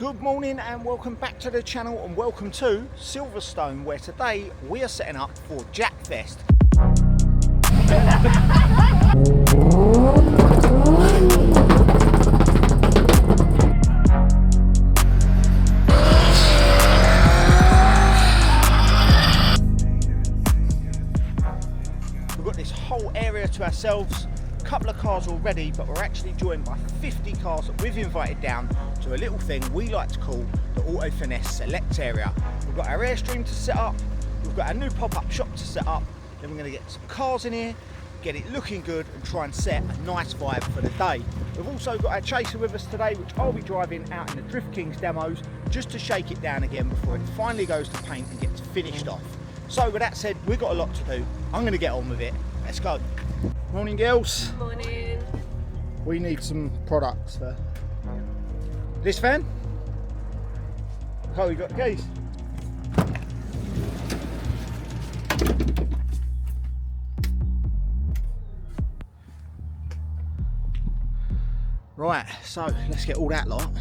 Good morning and welcome back to the channel and welcome to Silverstone, where today we are setting up for Jackfest. We've got this whole area to ourselves. Couple of cars already, but we're actually joined by 50 cars that we've invited down to a little thing we like to call the AutoFinesse Select area. We've got our Airstream to set up, we've got our new pop-up shop to set up, then we're going to get some cars in here, get it looking good and try and set a nice vibe for the day. We've also got our chaser with us today, which I'll be driving out in the Drift Kings demos just to shake it down again before it finally goes to paint and gets finished off. So with that said, we've got a lot to do. I'm going to get on with it. Let's go. Morning, girls. Morning. We need some products for this van. Oh, you got the keys. Right, so let's get all that lot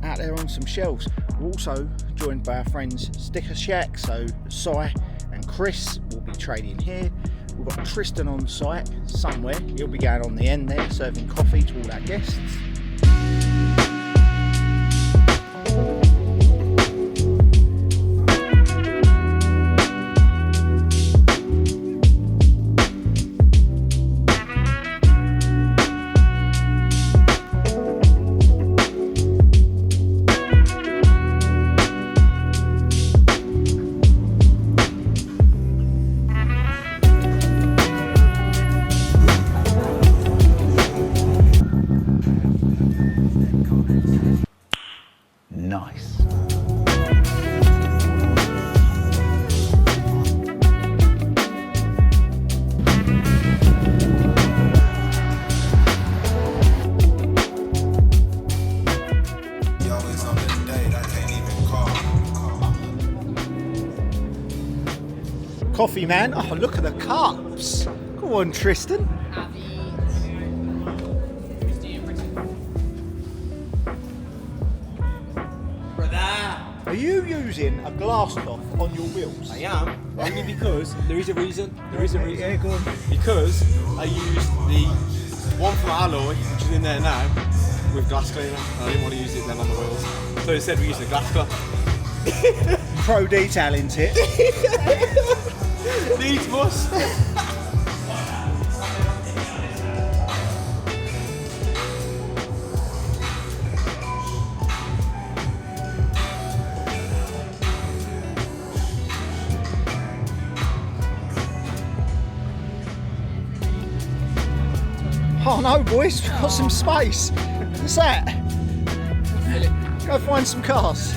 out there on some shelves. We're also joined by our friends Sticker Shack, so Si and Chris will be trading here. We've got Tristan on site somewhere. He'll be going on the end there, serving coffee to all our guests. Nice. Coffee man. Oh, look at the cups. Go on, Tristan. Are you using a glass cloth on your wheels? I am, only because there is a reason. Yeah, go on. Because I used the one from Alloy, which is in there now, with glass cleaner. I didn't want to use it then on the wheels. So instead we used the glass cloth. Pro detail into it. Needs must. Oh no, boys, we've got some space. What's that? Go find some cars.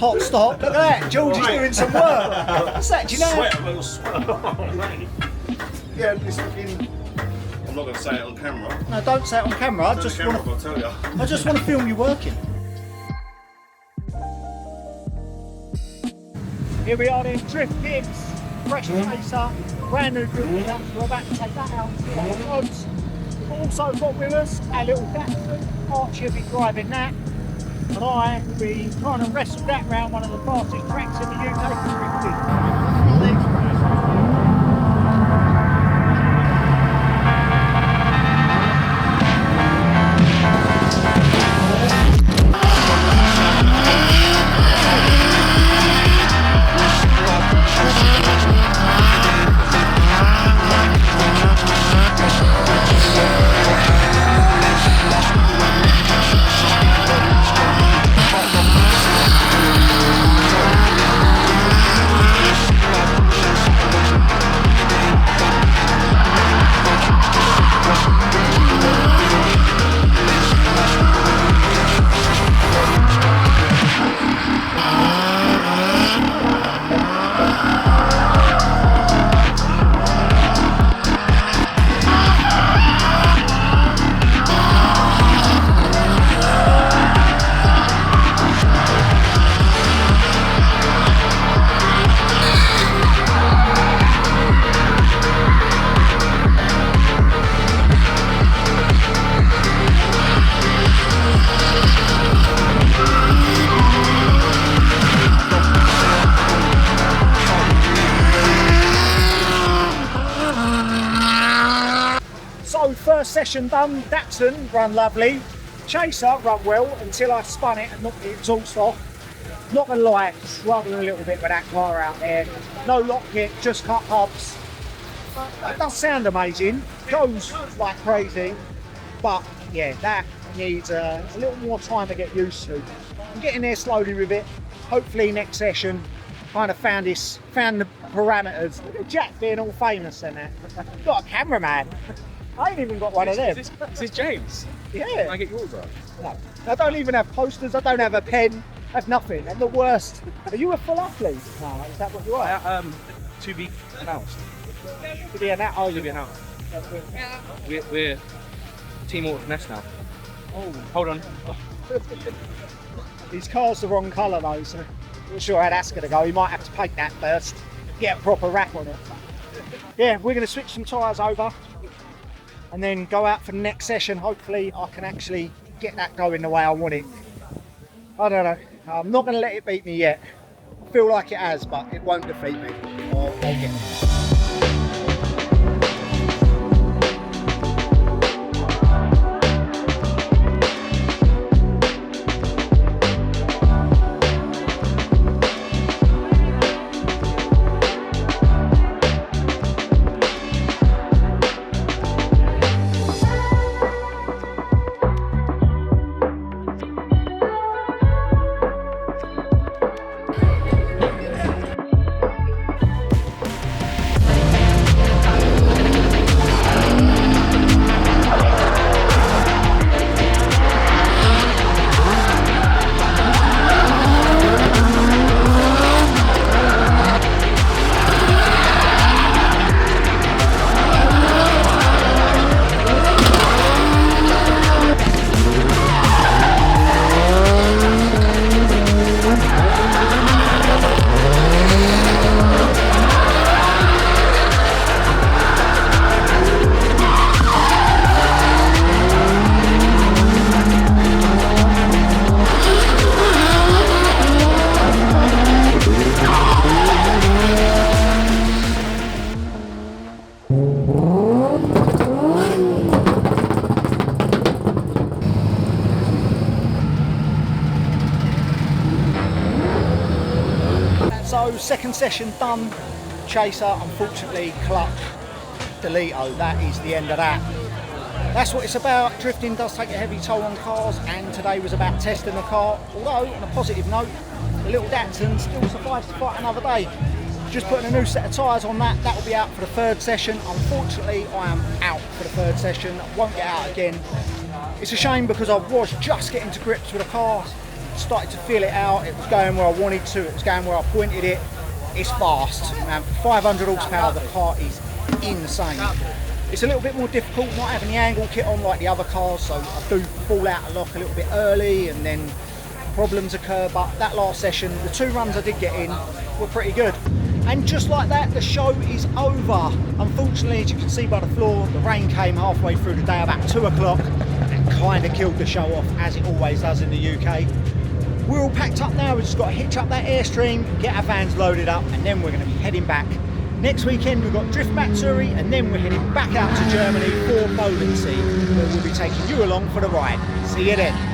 Hot stop, look at that, George is doing some work. What's that, do you know? Sweat, a little sweat. Yeah, it's fucking... I'm not going to say it on camera. No, don't say it on camera, I just want to film you working. Here we are then, Drift Kings, fresh chaser, brand new build. We're about to take that out and see our rods. We've also got with us our little Datsun. Archie will be driving that. And I will be trying to wrestle that round one of the fastest tracks in the UK drifting. session done. Datsun run lovely. Chaser run well until I spun it and knocked the exhaust off. Not gonna lie, struggling a little bit with that car out there. No lock kit, just cut hubs. It does sound amazing, goes like crazy, but yeah, that needs a little more time to get used to. I'm getting there slowly with it. Hopefully next session, kind of found the parameters. Look at Jack being all famous and that. Got a cameraman. I ain't even got one of them. Is this James? Yeah. Can I get yours right? No. I don't even have posters, I don't have a pen, I have nothing. I'm the worst. Are you a full athlete? No, is that what you are? To be announced. To be an athlete. To be announced. We're Team AutoFinesse now. Oh. Hold on. His car's the wrong colour though, so I'm not sure how that's going to go. He might have to paint that first, get a proper wrap on it. Yeah, we're going to switch some tyres over and then go out for the next session. Hopefully I can actually get that going the way I want it. I don't know. I'm not going to let it beat me yet. I feel like it has, but it won't defeat me. I'll get it. So second session done. Chaser, unfortunately, clutch, delete-o. That is the end of that. That's what it's about. Drifting does take a heavy toll on cars, and today was about testing the car. Although, on a positive note, the little Datsun still survives to fight another day. Just putting a new set of tyres on that. That will be out for the third session. Unfortunately, I am out for the third session. Won't get out again. It's a shame because I was just getting to grips with the car. Started to feel it out. It was going where I wanted to. It was going where I pointed it. It's fast, man. 500 horsepower, the car is insane. It's a little bit more difficult not having the angle kit on like the other cars, so I do fall out of lock a little bit early and then problems occur, but that last session, the 2 runs I did get in were pretty good. And just like that, the show is over. Unfortunately, as you can see by the floor, the rain came halfway through the day about 2 o'clock and kind of killed the show off, as it always does in the UK. We're all packed up now. We've just got to hitch up that Airstream, get our vans loaded up, and then we're going to be heading back. Next weekend we've got Drift Matsuri, and then we're heading back out to Germany for Bodensee, where we'll be taking you along for the ride. See you then.